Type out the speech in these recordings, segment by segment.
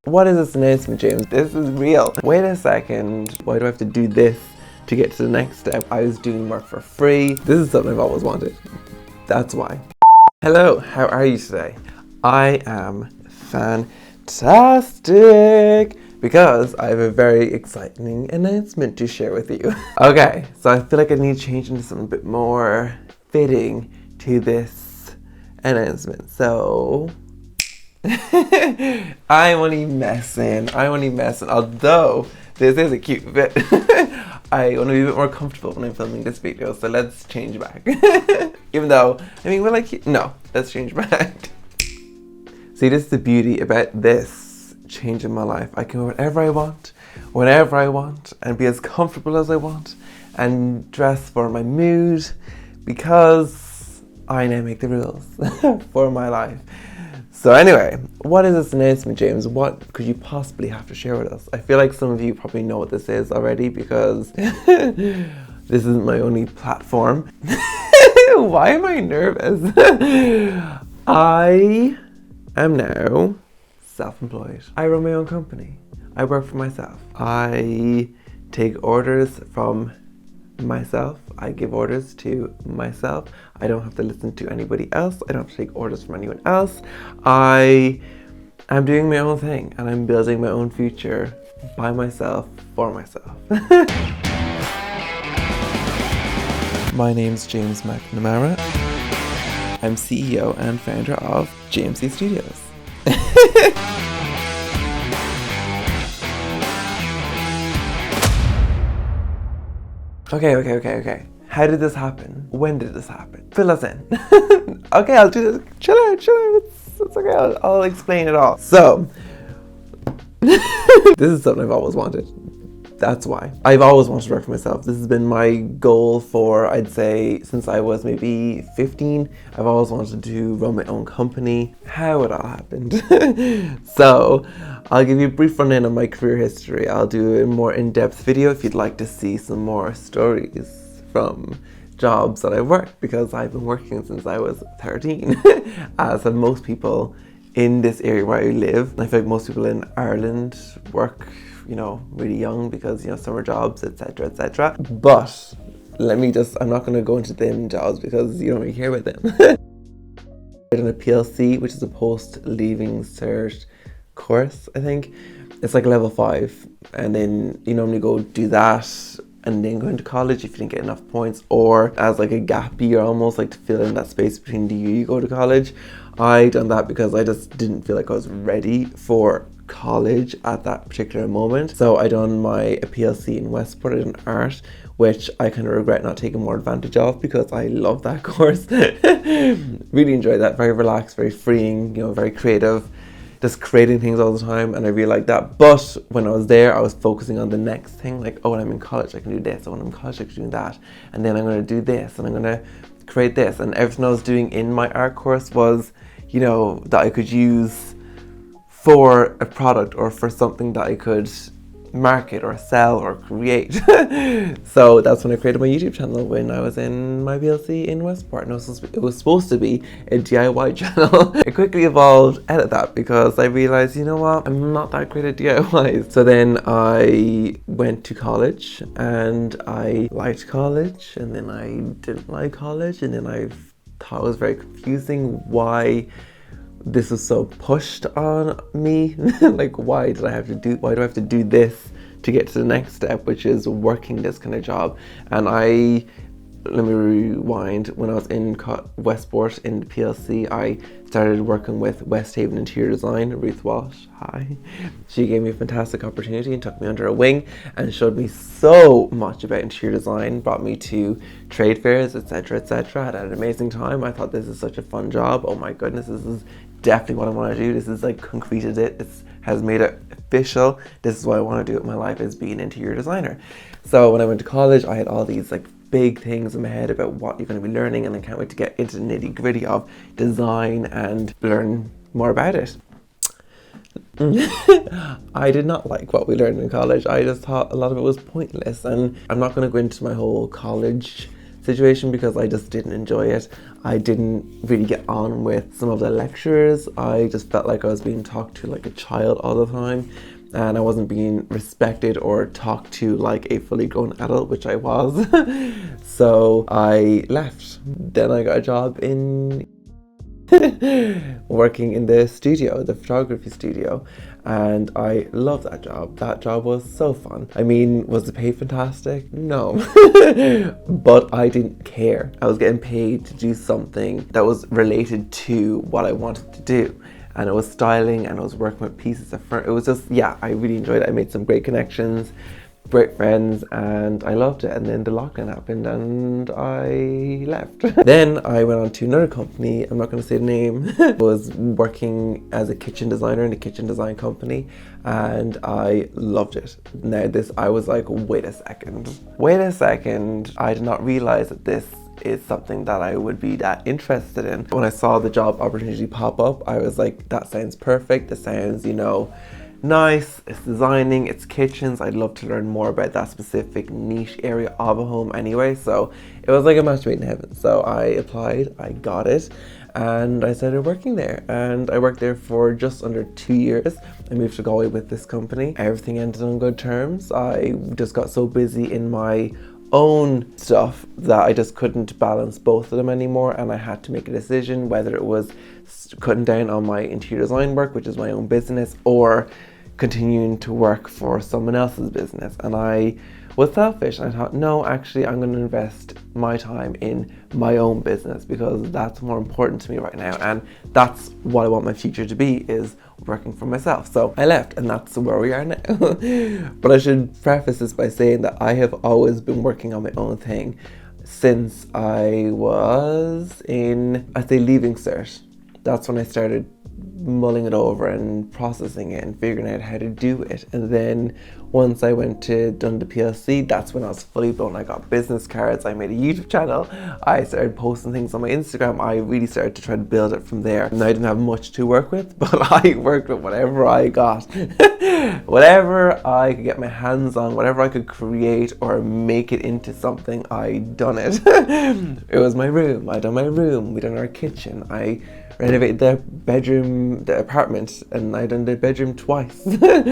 What is this announcement, James? This is real. Wait a second. Why do I have to do this to get to the next step? I was doing work for free. This is something I've always wanted. That's why. Hello, how are you today? I am fantastic because I have a very exciting announcement to share with you. Okay, so I feel like I need to change into something a bit more fitting to announcement. So I'm only messing, although this is a cute bit. I want to be a bit more comfortable when I'm filming this video, so let's change back. Even though, let's change back. See, this is the beauty about this change in my life. I can wear whatever I want, whenever I want, and be as comfortable as I want, and dress for my mood, because I now make the rules for my life. So anyway, what is this announcement, James? What could you possibly have to share with us? I feel like some of you probably know what this is already because this isn't my only platform. Why am I nervous? I am now self-employed. I run my own company. I work for myself. I take orders from myself. I give orders to myself. I don't have to listen to anybody else. I don't have to take orders from anyone else. I am doing my own thing and I'm building my own future by myself, for myself. My name's James McNamara. I'm CEO and founder of JMC Studios. Okay. How did this happen? When did this happen? Fill us in. Okay, I'll do this. Chill out. It's okay, I'll explain it all. So, this is something I've always wanted. That's why. I've always wanted to work for myself. This has been my goal for, I'd say, since I was maybe 15. I've always wanted to run my own company. How it all happened. So, I'll give you a brief run-in on my career history. I'll do a more in-depth video if you'd like to see some more stories from jobs that I've worked, because I've been working since I was 13, as have most people in this area where I live. I feel like most people in Ireland work, really young because, summer jobs, etc. But I'm not going to go into them jobs because you don't really hear about them. I did a PLC, which is a post-leaving cert course, I think. It's like level 5, and then you normally go do that and then go into college if you didn't get enough points, or as like a gap year almost, like to fill in that space between the year you go to college. I done that because I just didn't feel like I was ready for college at that particular moment. So I done my PLC in Westport. I done art, which I kind of regret not taking more advantage of because I love that course. Really enjoyed that. Very relaxed, very freeing, very creative. Just creating things all the time, and I really like that. But when I was there, I was focusing on the next thing, like, oh, when I'm in college I can do this, when I'm in college I can do that, and then I'm going to do this, and I'm going to create this. And everything I was doing in my art course was, that I could use for a product or for something that I could market or sell or create. So that's when I created my YouTube channel, when I was in my PLC in Westport, and it was supposed to be a DIY channel. I quickly evolved out of that because I realized, you know what, I'm not that great at DIYs. So then I went to college, and I liked college, and then I didn't like college, and then I thought it was very confusing why this was so pushed on me. Like, why do I have to do this to get to the next step, which is working this kind of job? And let me rewind. When I was in Westport in the PLC, I started working with West Haven Interior Design, Ruth Walsh. Hi. She gave me a fantastic opportunity and took me under her wing and showed me so much about interior design, brought me to trade fairs, etc. I had an amazing time. I thought this is such a fun job. Oh my goodness, this is definitely what I want to do. This is like concreted it. It has made it official. This is what I want to do with my life, is be an interior designer. So when I went to college, I had all these like big things in my head about what you're going to be learning, and I can't wait to get into the nitty gritty of design and learn more about it. I did not like what we learned in college. I just thought a lot of it was pointless, and I'm not going to go into my whole college situation because I just didn't enjoy it. I didn't really get on with some of the lecturers. I just felt like I was being talked to like a child all the time, and I wasn't being respected or talked to like a fully grown adult, which I was. So I left. Then I got a job in working in the studio, the photography studio, and I love that job. That job was so fun. I mean, was the pay fantastic? No. But I didn't care. I was getting paid to do something that was related to what I wanted to do. And it was styling, and I was working with pieces of furniture. It was just, yeah, I really enjoyed it. I made some great connections, great friends, and I loved it. And then the lockdown happened and I left. Then I went on to another company, I'm not going to say the name. I was working as a kitchen designer in a kitchen design company, and I loved it. Now I was like, wait a second, I did not realize that this is something that I would be that interested in. When I saw the job opportunity pop up, I was like, that sounds perfect. That sounds, you know, nice. It's designing, it's kitchens. I'd love to learn more about that specific niche area of a home anyway. So it was like a match made in heaven. So I applied, I got it, and I started working there. And I worked there for just under 2 years. I moved to Galway with this company. Everything ended on good terms. I just got so busy in my own stuff that I just couldn't balance both of them anymore, and I had to make a decision whether it was cutting down on my interior design work, which is my own business, or continuing to work for someone else's business. And I was selfish. I thought, no, actually I'm going to invest my time in my own business because that's more important to me right now, and that's what I want my future to be, is working for myself. So I left, and that's where we are now. But I should preface this by saying that I have always been working on my own thing since I was in, I'd say, leaving cert. That's when I started mulling it over and processing it and figuring out how to do it. And then once I went to Dundee PLC, that's when I was fully blown. I got business cards, I made a YouTube channel, I started posting things on my Instagram. I really started to try to build it from there. And I didn't have much to work with, but I worked with whatever I got. Whatever I could get my hands on, whatever I could create or make it into something, I done it. It was my room, I done my room, we done our kitchen, I renovated the apartment, and I done the bedroom twice.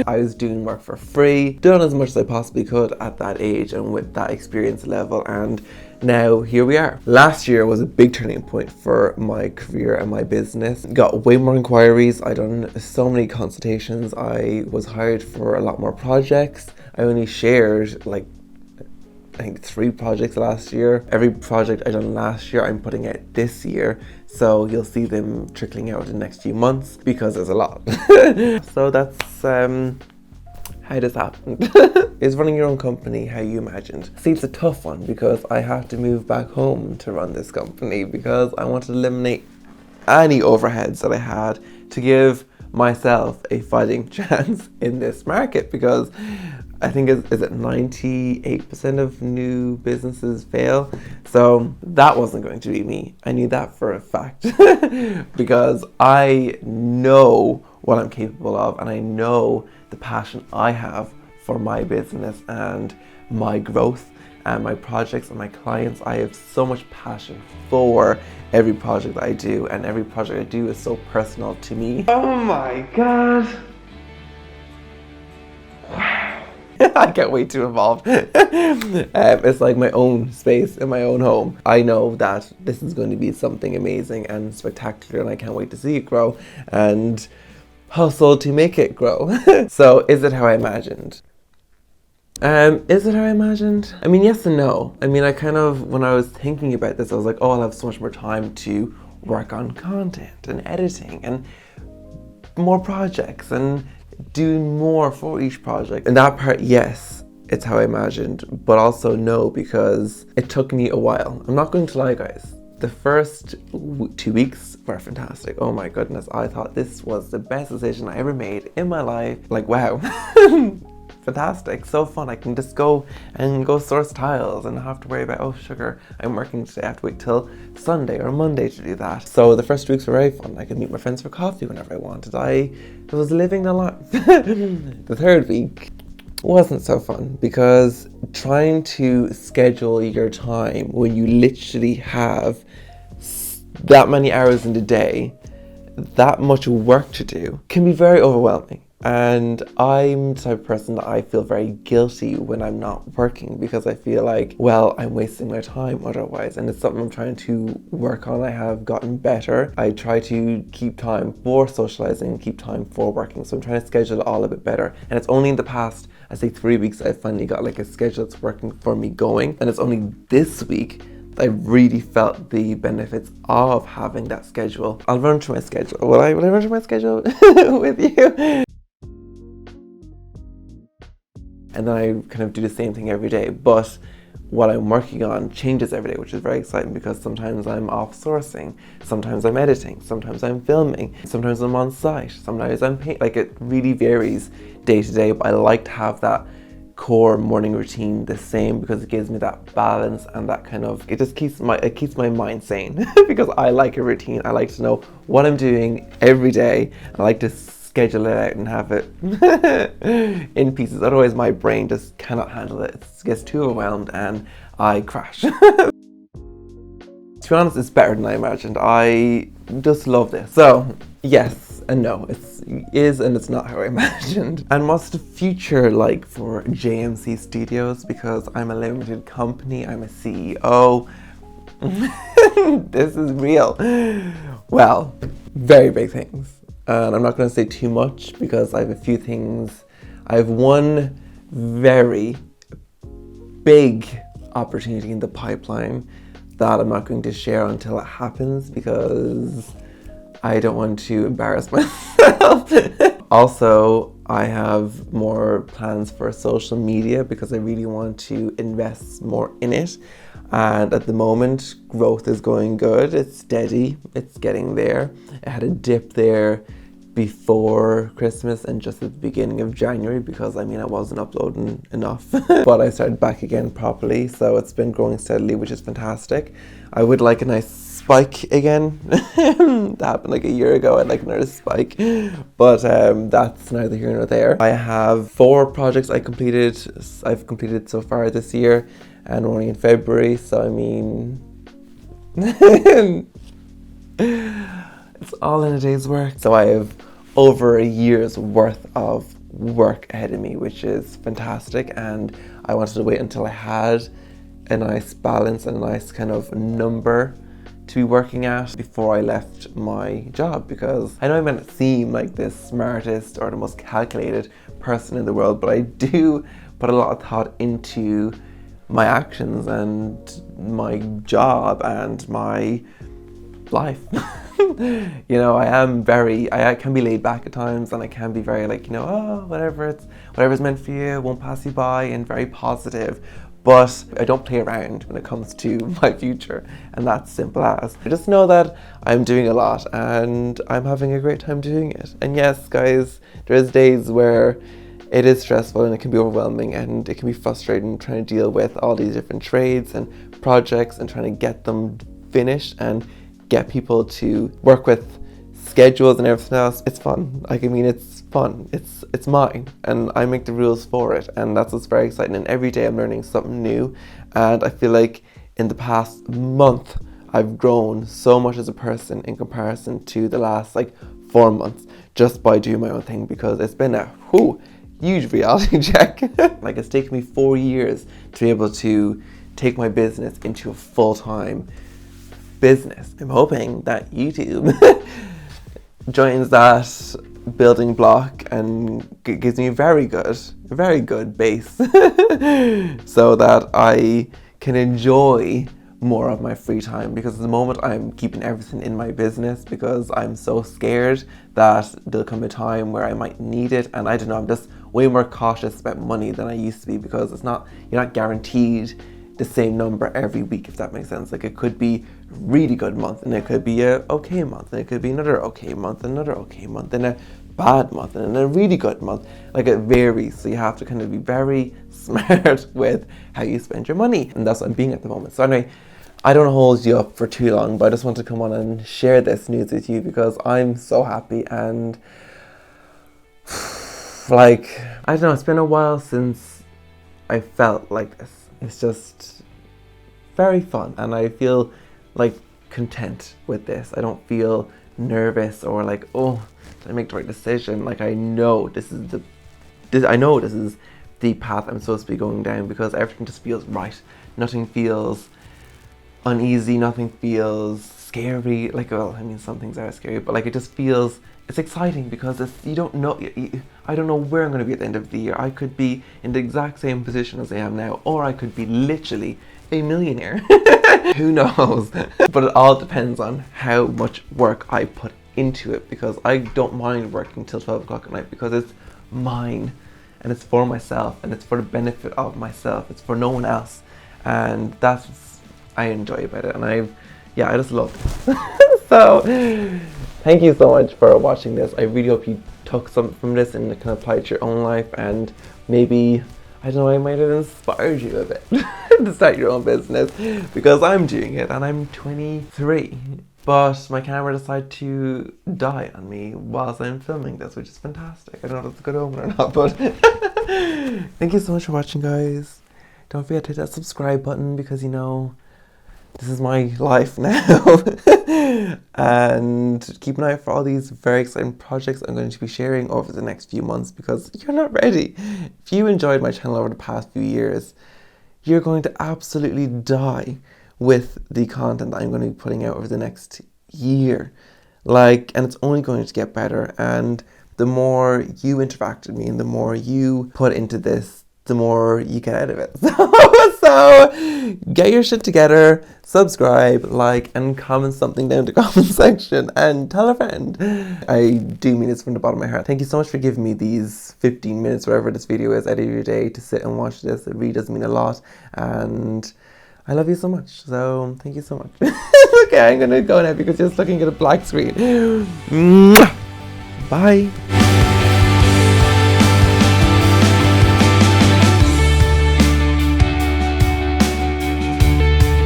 I was doing work for free, done as much as I possibly could at that age and with that experience level, and now here we are. Last year was a big turning point for my career and my business. Got way more inquiries, I done so many consultations, I was hired for a lot more projects. I only shared like I think 3 projects last year. Every project I done last year I'm putting out this year, so you'll see them trickling out in the next few months because there's a lot. So that's how this happened. Is running your own company how you imagined? See, it's a tough one because I have to move back home to run this company because I want to eliminate any overheads that I had to give myself a fighting chance in this market, because I think is it 98% of new businesses fail. So that wasn't going to be me. I knew that for a fact because I know what I'm capable of, and I know the passion I have for my business and my growth and my projects and my clients. I have so much passion for every project that I do, and every project I do is so personal to me. Oh my God. I get way too involved. It's like my own space in my own home. I know that this is going to be something amazing and spectacular, and I can't wait to see it grow and hustle to make it grow. So is it how I imagined? Is it how I imagined? I mean, yes and no. I mean, I kind of, when I was thinking about this, I was like, oh, I'll have so much more time to work on content and editing and more projects and doing more for each project. And that part, yes, it's how I imagined, but also no, because it took me a while. I'm not going to lie, guys. The first 2 weeks were fantastic. Oh my goodness, I thought this was the best decision I ever made in my life. Like, wow. Fantastic, so fun. I can just go source tiles and not have to worry about, oh sugar, I'm working today, I have to wait till Sunday or Monday to do that. So the first 2 weeks were very fun. I could meet my friends for coffee whenever I wanted. I was living the life. The third week, wasn't so fun, because trying to schedule your time when you literally have that many hours in the day, that much work to do, can be very overwhelming. And I'm the type of person that I feel very guilty when I'm not working, because I feel like, well, I'm wasting my time otherwise. And it's something I'm trying to work on. I have gotten better. I try to keep time for socializing, keep time for working. So I'm trying to schedule it all a bit better. And it's only in the past, I say 3 weeks, I finally got like a schedule that's working for me going. And it's only this week I really felt the benefits of having that schedule. I'll run through my schedule. Will I run through my schedule with you? And then I kind of do the same thing every day. But what I'm working on changes every day, which is very exciting, because sometimes I'm off sourcing, sometimes I'm editing, sometimes I'm filming, sometimes I'm on site, sometimes I'm painting. Like, it really varies day to day, but I like to have that core morning routine the same, because it gives me that balance and that kind of, it just keeps my mind sane because I like a routine. I like to know what I'm doing every day. I like to schedule it out and have it in pieces, otherwise my brain just cannot handle it. It gets too overwhelmed and I crash. To be honest, it's better than I imagined. I just love this. So yes and no, it is and it's not how I imagined. And what's the future like for JMC Studios? Because I'm a limited company, I'm a CEO. This is real. Well, very big things. And I'm not going to say too much, because I have a few things. I have one very big opportunity in the pipeline that I'm not going to share until it happens, because I don't want to embarrass myself. Also, I have more plans for social media, because I really want to invest more in it. And at the moment, growth is going good. It's steady. It's getting there. I had a dip there before Christmas and just at the beginning of January, because I wasn't uploading enough. But I started back again properly, so it's been growing steadily, which is fantastic. I would like a nice spike again. That happened like a year ago. I'd like another spike, but that's neither here nor there. I have 4 projects I've completed so far this year, and we're only in February, so it's all in a day's work. So I have over a year's worth of work ahead of me, which is fantastic, and I wanted to wait until I had a nice balance and a nice kind of number to be working at before I left my job, because I know I may not seem like the smartest or the most calculated person in the world, but I do put a lot of thought into my actions and my job and my life. I can be laid back at times, and I can be very like, oh, whatever's meant for you won't pass you by, and very positive. But I don't play around when it comes to my future, and that's simple as. I just know that I'm doing a lot and I'm having a great time doing it. And yes, guys, there's days where it is stressful and it can be overwhelming and it can be frustrating trying to deal with all these different trades and projects and trying to get them finished and get people to work with schedules and everything else. It's fun. It's fun. It's mine, and I make the rules for it, and that's what's very exciting. And every day I'm learning something new, and I feel like in the past month I've grown so much as a person in comparison to the last 4 months, just by doing my own thing, because it's been a huge reality check. It's taken me 4 years to be able to take my business into a full-time business. I'm hoping that YouTube joins that building block and gives me a very good base so that I can enjoy more of my free time, because at the moment I'm keeping everything in my business because I'm so scared that there'll come a time where I might need it, and I don't know, I'm just way more cautious about money than I used to be, because you're not guaranteed the same number every week, if that makes sense. It could be a really good month, and it could be a okay month, and it could be another okay month, another okay month, and a bad month, and a really good month. It varies, so you have to kind of be very smart with how you spend your money, and that's what I'm being at the moment. So anyway, I don't hold you up for too long, but I just want to come on and share this news with you because I'm so happy, and like, I don't know, it's been a while since I felt like this. It's just very fun, and I feel like content with this. I don't feel nervous or like, oh, did I make the right decision? Like, I know this is the path I'm supposed to be going down, because everything just feels right. Nothing feels uneasy, nothing feels scary. Like, well, I mean, some things are scary, but like, it just feels, it's exciting because you don't know, I don't know where I'm going to be at the end of the year. I could be in the exact same position as I am now, or I could be literally a millionaire. Who knows? But it all depends on how much work I put into it, because I don't mind working till 12 o'clock at night, because it's mine and it's for myself and it's for the benefit of myself. It's for no one else, and that's what I enjoy about it, and I just love it. So thank you so much for watching this. I really hope you took something from this and can apply it to your own life, and maybe, I don't know, I might have inspired you a bit to start your own business, because I'm doing it and I'm 23. But my camera decided to die on me whilst I'm filming this, which is fantastic. I don't know if that's a good omen or not, but thank you so much for watching, guys. Don't forget to hit that subscribe button, because, you know, this is my life now. And keep an eye out for all these very exciting projects I'm going to be sharing over the next few months, because you're not ready. If you enjoyed my channel over the past few years, you're going to absolutely die with the content I'm going to be putting out over the next year. Like, and it's only going to get better. And the more you interact with me and the more you put into this, the more you get out of it. So get your shit together, subscribe, like, and comment something down in the comment section, and tell a friend. I do mean this from the bottom of my heart. Thank you so much for giving me these 15 minutes, whatever this video is, out of your day to sit and watch this. It really does mean a lot, and I love you so much. So thank you so much. Okay, I'm gonna go now because you're just looking at a black screen. Bye.